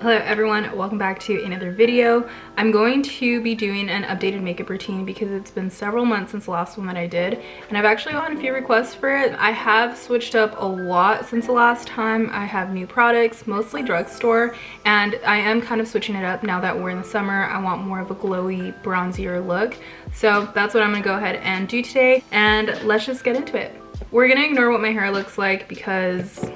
Hello everyone, welcome back to another video. I'm going to be doing an updated makeup routine because it's been several months since the last one that I did, and I've actually gotten a few requests for it. I have switched up a lot since the last time. I have new products, mostly drugstore, and I am kind of switching it up now that we're in the summer. I want more of a glowy, bronzier look. So that's what I'm gonna go ahead and do today, and let's just get into it. We're gonna ignore what my hair looks like because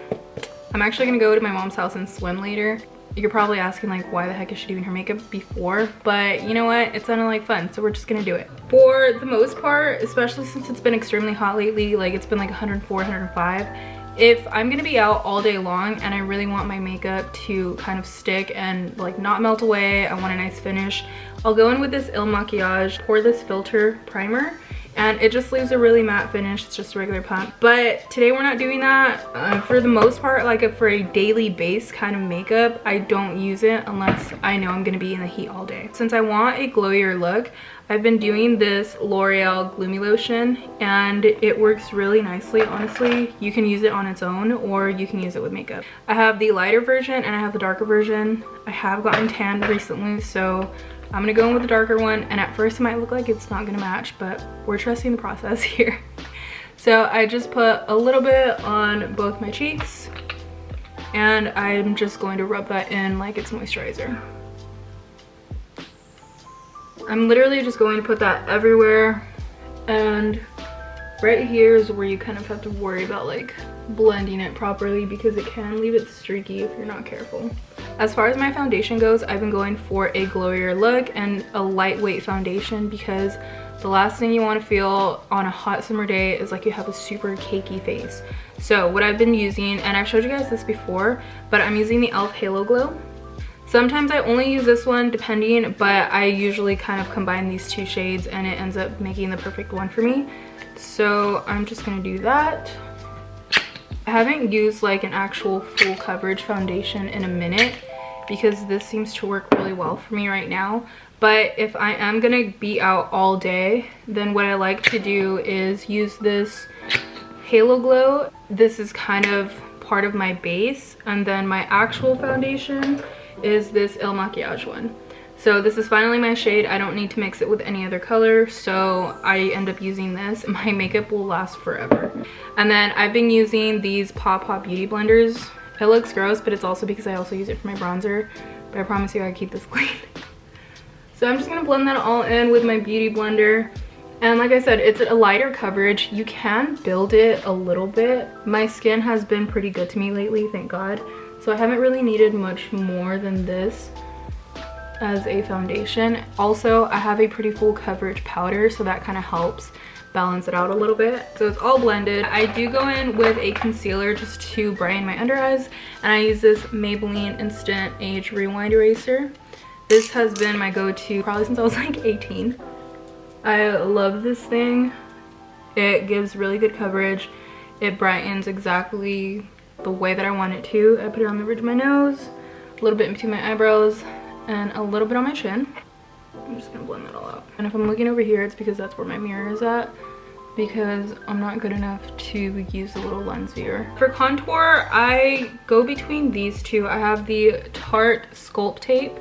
I'm actually gonna go to my mom's house and swim later. You're probably asking like, why the heck is she doing her makeup before? But you know what? It sounded like fun, so we're just gonna do it. For the most part, especially since it's been extremely hot lately, like it's been like 104, 105, if I'm gonna be out all day long and I really want my makeup to kind of stick and like not melt away, I want a nice finish, I'll go in with this Il Makiage, pour this filter primer, and it just leaves a really matte finish. It's just a regular pump. But today we're not doing that. For the most part, like for a daily base kind of makeup, I don't use it unless I know I'm gonna be in the heat all day. Since I want a glowier look, I've been doing this L'Oreal Gloomy Lotion, and it works really nicely, honestly. You can use it on its own or you can use it with makeup. I have the lighter version and I have the darker version. I have gotten tanned recently, so I'm gonna go in with the darker one, and at first it might look like it's not gonna match, but we're trusting the process here. So I just put a little bit on both my cheeks, and I'm just going to rub that in like it's moisturizer. I'm literally just going to put that everywhere, and right here is where you kind of have to worry about like blending it properly because it can leave it streaky if you're not careful. As far as my foundation goes, I've been going for a glowier look and a lightweight foundation because the last thing you want to feel on a hot summer day is like you have a super cakey face. So what I've been using, and I've showed you guys this before, but I'm using the e.l.f. Halo Glow. Sometimes I only use this one depending, but I usually kind of combine these two shades and it ends up making the perfect one for me. So I'm just gonna do that. I haven't used like an actual full coverage foundation in a minute because this seems to work really well for me right now. But if I am gonna be out all day, then what I like to do is use this Halo Glow. This is kind of part of my base, and then my actual foundation is this Il Makiage one. So this is finally my shade. I don't need to mix it with any other color, so I end up using this. My makeup will last forever. And then I've been using these Pop Beauty blenders. It looks gross, but it's also because I also use it for my bronzer, but I promise you I keep this clean. So I'm just gonna blend that all in with my beauty blender. And like I said, it's a lighter coverage. You can build it a little bit. My skin has been pretty good to me lately, thank God. So I haven't really needed much more than this as a foundation. Also, I have a pretty full coverage powder, so that kind of helps balance it out a little bit. So it's all blended. I do go in with a concealer just to brighten my under eyes, and I use this Maybelline Instant Age Rewind Eraser. This has been my go-to probably since I was like 18. I love this thing. It gives really good coverage. It brightens exactly the way that I want it to. I put it on the ridge of my nose, a little bit in between my eyebrows, and a little bit on my chin. I'm just gonna blend that all out. And if I'm looking over here, it's because that's where my mirror is at, because I'm not good enough to use the little lens viewer. For contour, I go between these two. I have the Tarte Sculpt Tape,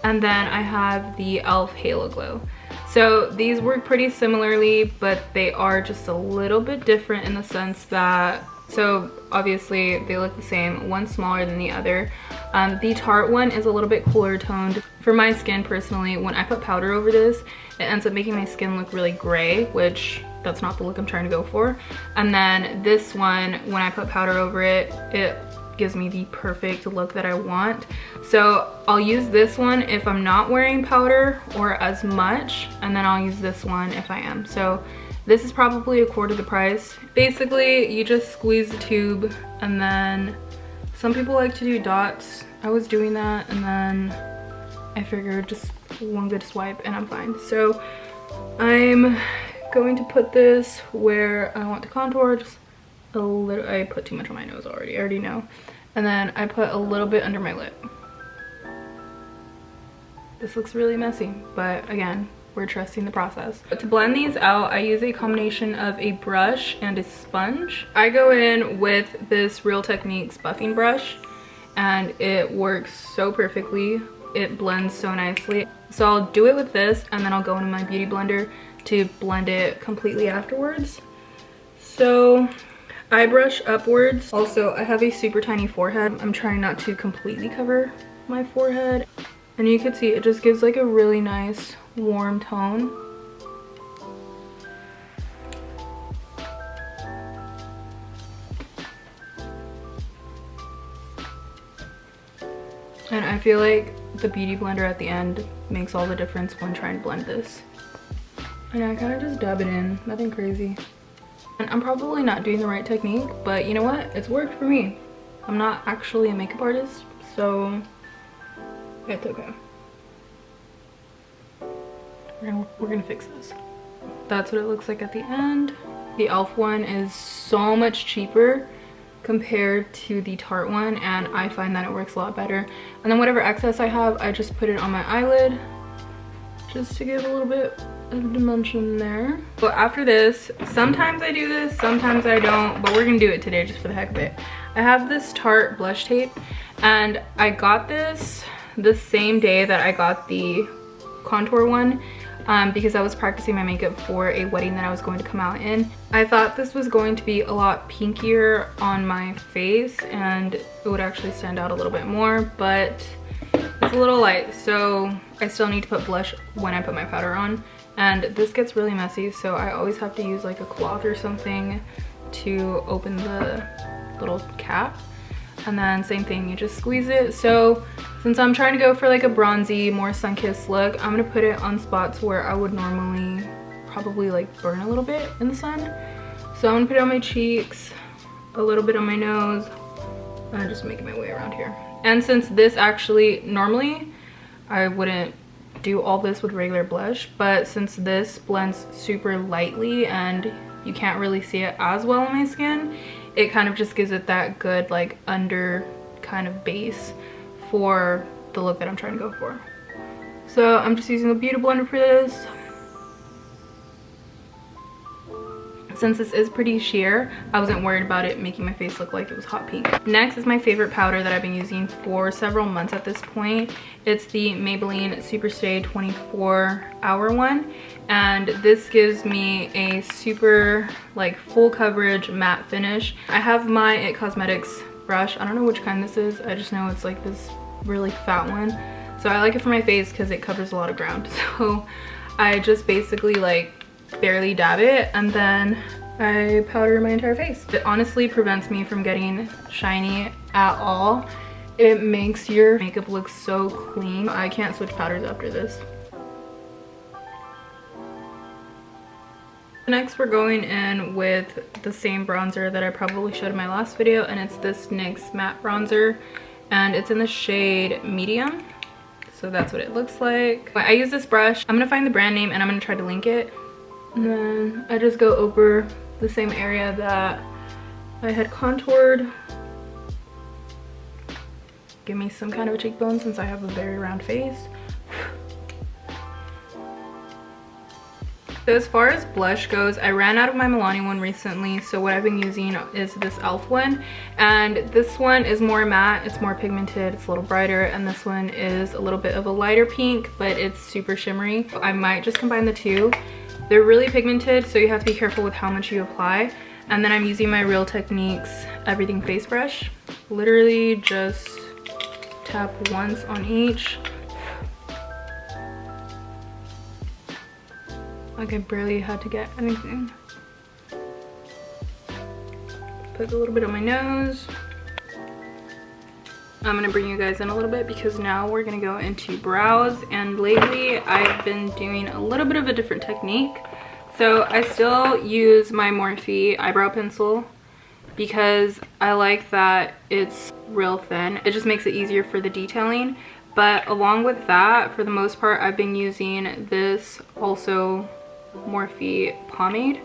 and then I have the e.l.f. Halo Glow. So these work pretty similarly, but they are just a little bit different in the sense that, so obviously they look the same, one's smaller than the other. The Tarte one is a little bit cooler toned. For my skin personally, when I put powder over this, it ends up making my skin look really gray, which that's not the look I'm trying to go for. And then this one, when I put powder over it, it gives me the perfect look that I want. So I'll use this one if I'm not wearing powder or as much, and then I'll use this one if I am. So this is probably a quarter the price. Basically, you just squeeze the tube, and then some people like to do dots. I was doing that, and then I figured just one good swipe and I'm fine. So I'm going to put this where I want to contour, just a little. I put too much on my nose already, I already know. And then I put a little bit under my lip. This looks really messy, but again, we're trusting the process. But to blend these out, I use a combination of a brush and a sponge. I go in with this Real Techniques buffing brush, and it works so perfectly. It blends so nicely. So I'll do it with this, and then I'll go into my beauty blender to blend it completely afterwards. So I brush upwards. Also, I have a super tiny forehead. I'm trying not to completely cover my forehead. And you can see it just gives like a really nice warm tone. And I feel like the beauty blender at the end makes all the difference when trying to blend this. And I kind of just dab it in, nothing crazy. And I'm probably not doing the right technique, but you know what? It's worked for me. I'm not actually a makeup artist, so it's okay. We're gonna fix this. That's what it looks like at the end. The e.l.f. one is so much cheaper compared to the Tarte one, and I find that it works a lot better. And then whatever excess I have, I just put it on my eyelid just to give a little bit of dimension there. But after this, sometimes I do this, sometimes I don't, but we're gonna do it today just for the heck of it. I have this Tarte blush tape, and I got this the same day that I got the contour one, because I was practicing my makeup for a wedding that I was going to come out in. I thought this was going to be a lot pinkier on my face and it would actually stand out a little bit more, but it's a little light, so I still need to put blush when I put my powder on. And this gets really messy, so I always have to use like a cloth or something to open the little cap. And then same thing, you just squeeze it. So since I'm trying to go for like a bronzy, more sun-kissed look, I'm gonna put it on spots where I would normally probably like burn a little bit in the sun. So I'm gonna put it on my cheeks, a little bit on my nose, and just making my way around here. And since this actually, normally I wouldn't do all this with regular blush, but since this blends super lightly and you can't really see it as well on my skin, it kind of just gives it that good like under kind of base for the look that I'm trying to go for. So I'm just using the beauty blender for this. Since this is pretty sheer, I wasn't worried about it making my face look like it was hot pink. Next is my favorite powder that I've been using for several months at this point. It's the Maybelline Super Stay 24-hour one. And this gives me a super like full coverage matte finish. I have my It Cosmetics brush. I don't know which kind this is. I just know it's like this really fat one. So I like it for my face because it covers a lot of ground. So I just basically like barely dab it and then I powder my entire face. It honestly prevents me from getting shiny at all. It makes your makeup look so clean. I can't switch powders after this. Next we're going in with the same bronzer that I probably showed in my last video, and it's this NYX matte bronzer, and it's in the shade medium. So that's what it looks like. I use this brush. I'm gonna find the brand name and I'm gonna try to link it. And then I just go over the same area that I had contoured. Give me some kind of a cheekbone since I have a very round face. So as far as blush goes, I ran out of my Milani one recently, so what I've been using is this e.l.f. one. And this one is more matte, it's more pigmented, it's a little brighter, and this one is a little bit of a lighter pink, but it's super shimmery. I might just combine the two. They're really pigmented, so you have to be careful with how much you apply. And then I'm using my Real Techniques Everything Face Brush. Literally just tap once on each. Like I barely had to get anything. Put a little bit on my nose. I'm gonna bring you guys in a little bit because now we're gonna go into brows, and lately I've been doing a little bit of a different technique. So I still use my Morphe eyebrow pencil because I like that it's real thin. It just makes it easier for the detailing. But along with that, for the most part, I've been using this also Morphe pomade,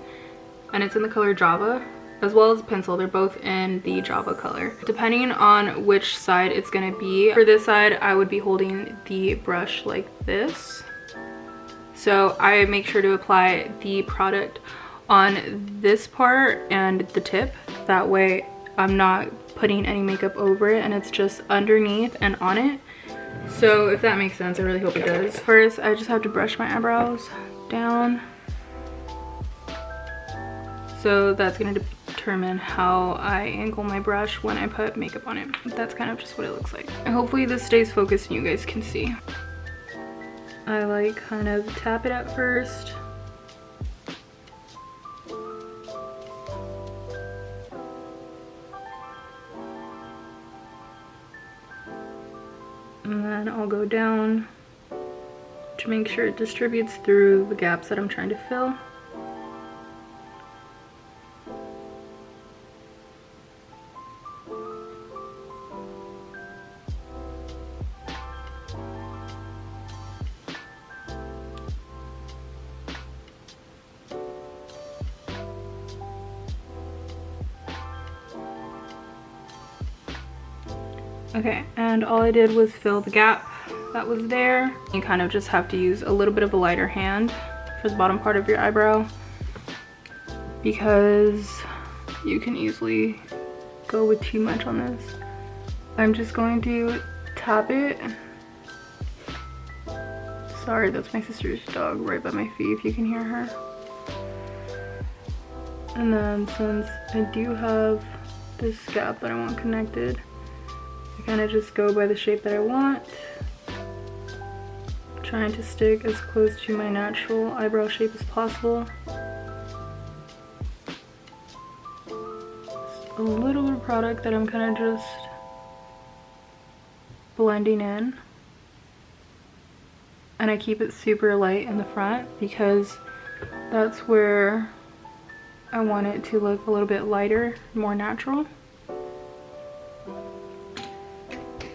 and it's in the color Java, as well as a pencil. They're both in the Java color. Depending on which side it's gonna be, for this side I would be holding the brush like this. So I make sure to apply the product on this part and the tip. That way I'm not putting any makeup over it, and it's just underneath and on it. So if that makes sense, I really hope it does. First, I just have to brush my eyebrows down. So that's going to determine how I angle my brush when I put makeup on it. That's kind of just what it looks like. And hopefully this stays focused and you guys can see. I like kind of tap it at first. And then I'll go down to make sure it distributes through the gaps that I'm trying to fill. Okay, and all I did was fill the gap that was there. You kind of just have to use a little bit of a lighter hand for the bottom part of your eyebrow, because you can easily go with too much on this. I'm just going to tap it. Sorry, that's my sister's dog right by my feet if you can hear her. And then since I do have this gap that I want connected, I kind of just go by the shape that I want, trying to stick as close to my natural eyebrow shape as possible. Just a little bit of product that I'm kind of just blending in. And I keep it super light in the front because that's where I want it to look a little bit lighter, more natural.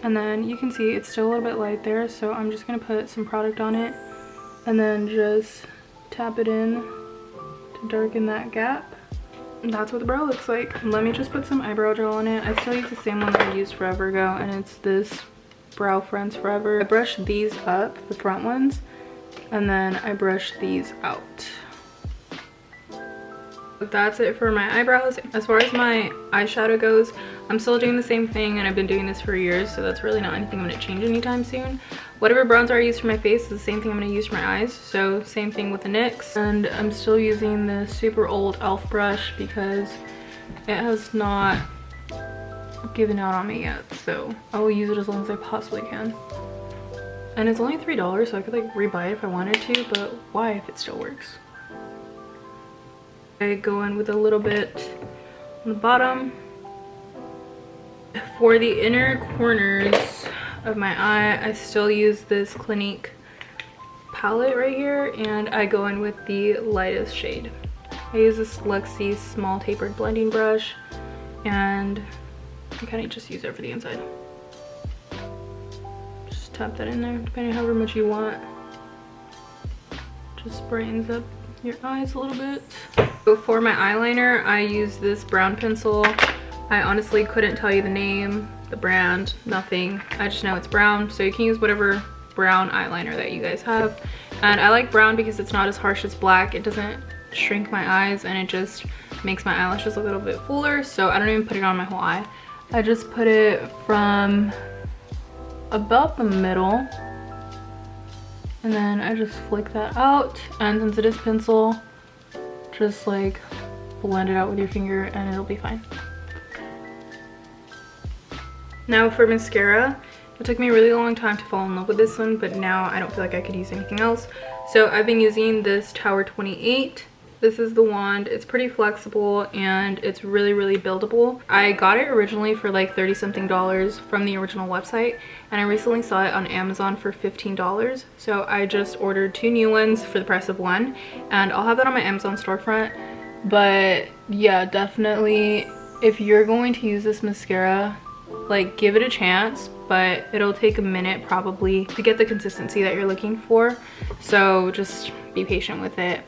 And then you can see it's still a little bit light there, so I'm just gonna put some product on it and then just tap it in to darken that gap. And that's what the brow looks like. Let me just put some eyebrow gel on it. I still use the same one that I used forever ago, and it's this Brow Friends Forever. I brush these up, the front ones, and then I brush these out. That's it for my eyebrows. As far as my eyeshadow goes, I'm still doing the same thing, and I've been doing this for years, so that's really not anything I'm going to change anytime soon. Whatever bronzer I use for my face is the same thing I'm going to use for my eyes, so same thing with the NYX. And I'm still using this super old e.l.f. brush because it has not given out on me yet, so I will use it as long as I possibly can. And it's only $3, so I could like rebuy it if I wanted to, but why if it still works? I go in with a little bit on the bottom. For the inner corners of my eye, I still use this Clinique palette right here, and I go in with the lightest shade. I use this Luxie small tapered blending brush, and I kind of just use it for the inside. Just tap that in there, depending on however much you want. Just brightens up your eyes a little bit. So for my eyeliner, I use this brown pencil. I honestly couldn't tell you the name, the brand, nothing. I just know it's brown, so you can use whatever brown eyeliner that you guys have. And I like brown because it's not as harsh as black. It doesn't shrink my eyes, and it just makes my eyelashes look a little bit fuller, so I don't even put it on my whole eye. I just put it from about the middle, and then I just flick that out, and since it is pencil, just like blend it out with your finger and it'll be fine. Now for mascara, it took me a really long time to fall in love with this one, but now I don't feel like I could use anything else. So I've been using this Tower 28. This is the wand. It's pretty flexible and it's really, really buildable. I got it originally for like $30-something from the original website, and I recently saw it on Amazon for $15. So I just ordered 2 new ones for the price of one, and I'll have that on my Amazon storefront. But yeah, definitely if you're going to use this mascara, like give it a chance, but it'll take a minute probably to get the consistency that you're looking for. So just be patient with it.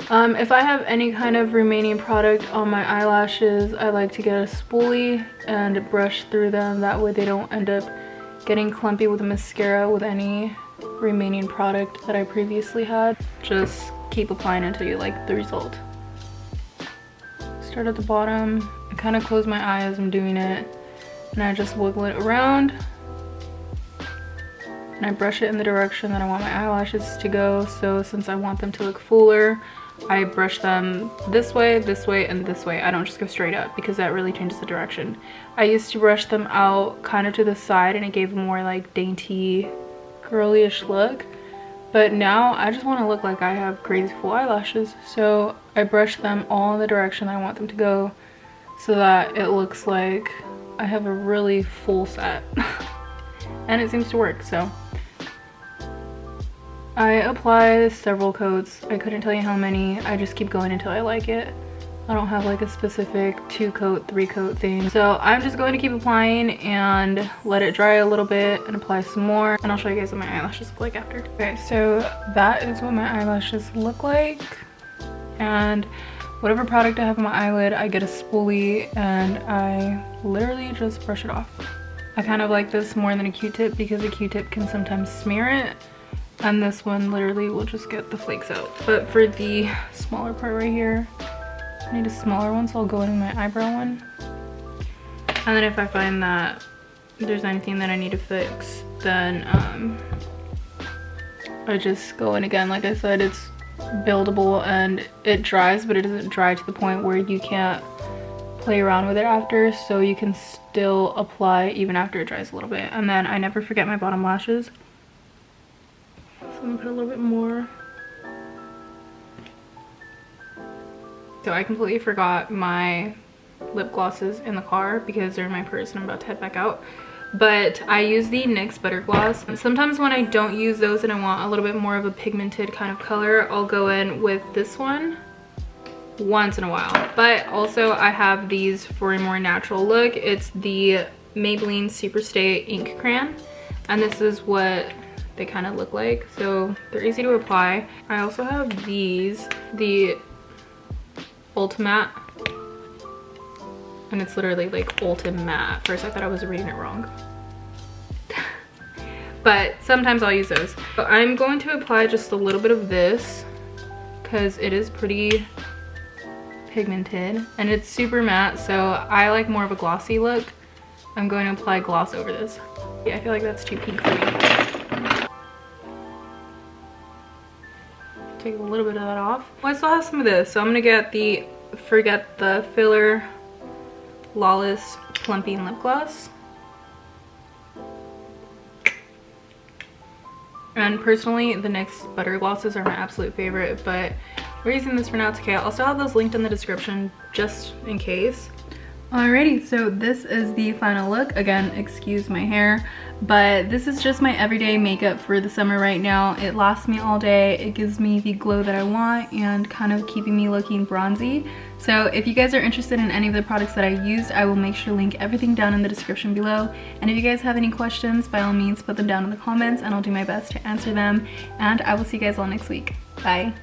If I have any kind of remaining product on my eyelashes, I like to get a spoolie and brush through them. That way they don't end up getting clumpy with the mascara with any remaining product that I previously had. Just keep applying until you like the result. Start at the bottom. I kind of close my eye as I'm doing it, and I just wiggle it around. And I brush it in the direction that I want my eyelashes to go. So since I want them to look fuller, I brush them this way, and this way. I don't just go straight up because that really changes the direction. I used to brush them out kind of to the side and it gave a more like dainty, girly-ish look. But now I just want to look like I have crazy full eyelashes. So I brush them all in the direction I want them to go so that it looks like I have a really full set. And it seems to work, so. I apply several coats. I couldn't tell you how many. I just keep going until I like it. I don't have like a specific 2-coat, 3-coat thing. So I'm just going to keep applying and let it dry a little bit and apply some more. And I'll show you guys what my eyelashes look like after. Okay, so that is what my eyelashes look like. And whatever product I have on my eyelid, I get a spoolie and I literally just brush it off. I kind of like this more than a Q-tip because a Q-tip can sometimes smear it. And this one literally will just get the flakes out. But for the smaller part right here, I need a smaller one, so I'll go in my eyebrow one. And then if I find that there's anything that I need to fix, then I just go in again. Like I said, it's buildable and it dries, but it doesn't dry to the point where you can't play around with it after, so you can still apply even after it dries a little bit. And then I never forget my bottom lashes. So I'm gonna put a little bit more. So I completely forgot my lip glosses in the car because they're in my purse and I'm about to head back out. But I use the NYX Butter Gloss. Sometimes when I don't use those and I want a little bit more of a pigmented kind of color, I'll go in with this one once in a while. But also I have these for a more natural look. It's the Maybelline Superstay Ink Crayon. And this is what they kind of look like, so they're easy to apply. I also have these, the Ultimate, and it's literally like Ultimate. At first I thought I was reading it wrong. But sometimes I'll use those. So I'm going to apply just a little bit of this because it is pretty pigmented and it's super matte, so I like more of a glossy look. I'm going to apply gloss over this. Yeah, I feel like that's too pink for me. Take a little bit of that off. Well, I still have some of this, so I'm gonna get the Forget the Filler Lawless Plumping Lip Gloss. And personally, the NYX Butter Glosses are my absolute favorite, but we're using this for now. It's okay. I'll still have those linked in the description just in case. Alrighty, so this is the final look. Again, excuse my hair, but this is just my everyday makeup for the summer right now. It lasts me all day. It gives me the glow that I want and kind of keeping me looking bronzy. So if you guys are interested in any of the products that I used, I will make sure to link everything down in the description below. And if you guys have any questions, by all means put them down in the comments and I'll do my best to answer them. And I will see you guys all next week. Bye.